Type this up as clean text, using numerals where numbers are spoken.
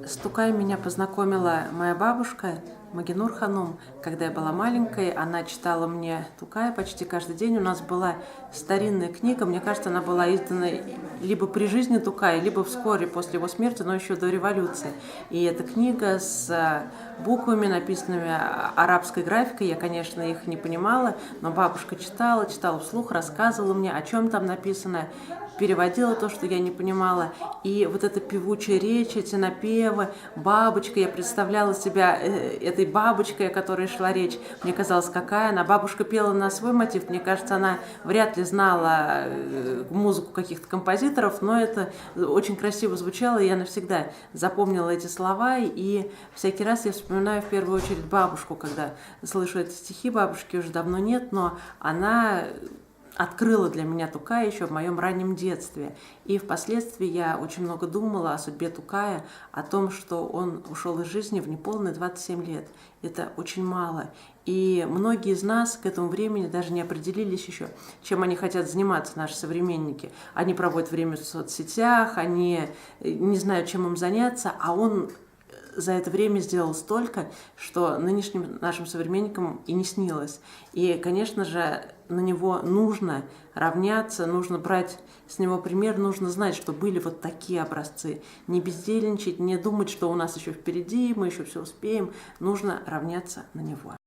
С Тукай меня познакомила моя бабушка Магинур Ханум. Когда я была маленькой, она читала мне Тукай почти каждый день. У нас была старинная книга, мне кажется, она была издана либо при жизни Тукая, либо вскоре после его смерти, но еще до революции. И эта книга с буквами, написанными арабской графикой, я, конечно, их не понимала, но бабушка читала вслух, рассказывала мне, о чем там написано, переводила то, что я не понимала. И вот эта певучая речь, эти напевы, бабочка, я представляла себя этой бабочкой, о которой шла речь. Мне казалось, какая она. Бабушка пела на свой мотив. Мне кажется, она вряд ли знала музыку каких-то композиторов, но это очень красиво звучало, и я навсегда запомнила эти слова. И всякий раз я вспоминаю в первую очередь бабушку, когда слышу эти стихи. Бабушки уже давно нет, но она открыла для меня Тукая еще в моем раннем детстве. И впоследствии я очень много думала о судьбе Тукая, о том, что он ушел из жизни в неполные 27 лет. Это очень мало. И многие из нас к этому времени даже не определились еще, чем они хотят заниматься, наши современники. Они проводят время в соцсетях, они не знают, чем им заняться, а он за это время сделал столько, что нынешним нашим современникам и не снилось. И, конечно же, на него нужно равняться, нужно брать с него пример, нужно знать, что были вот такие образцы. Не бездельничать, не думать, что у нас еще впереди, мы еще все успеем. Нужно равняться на него.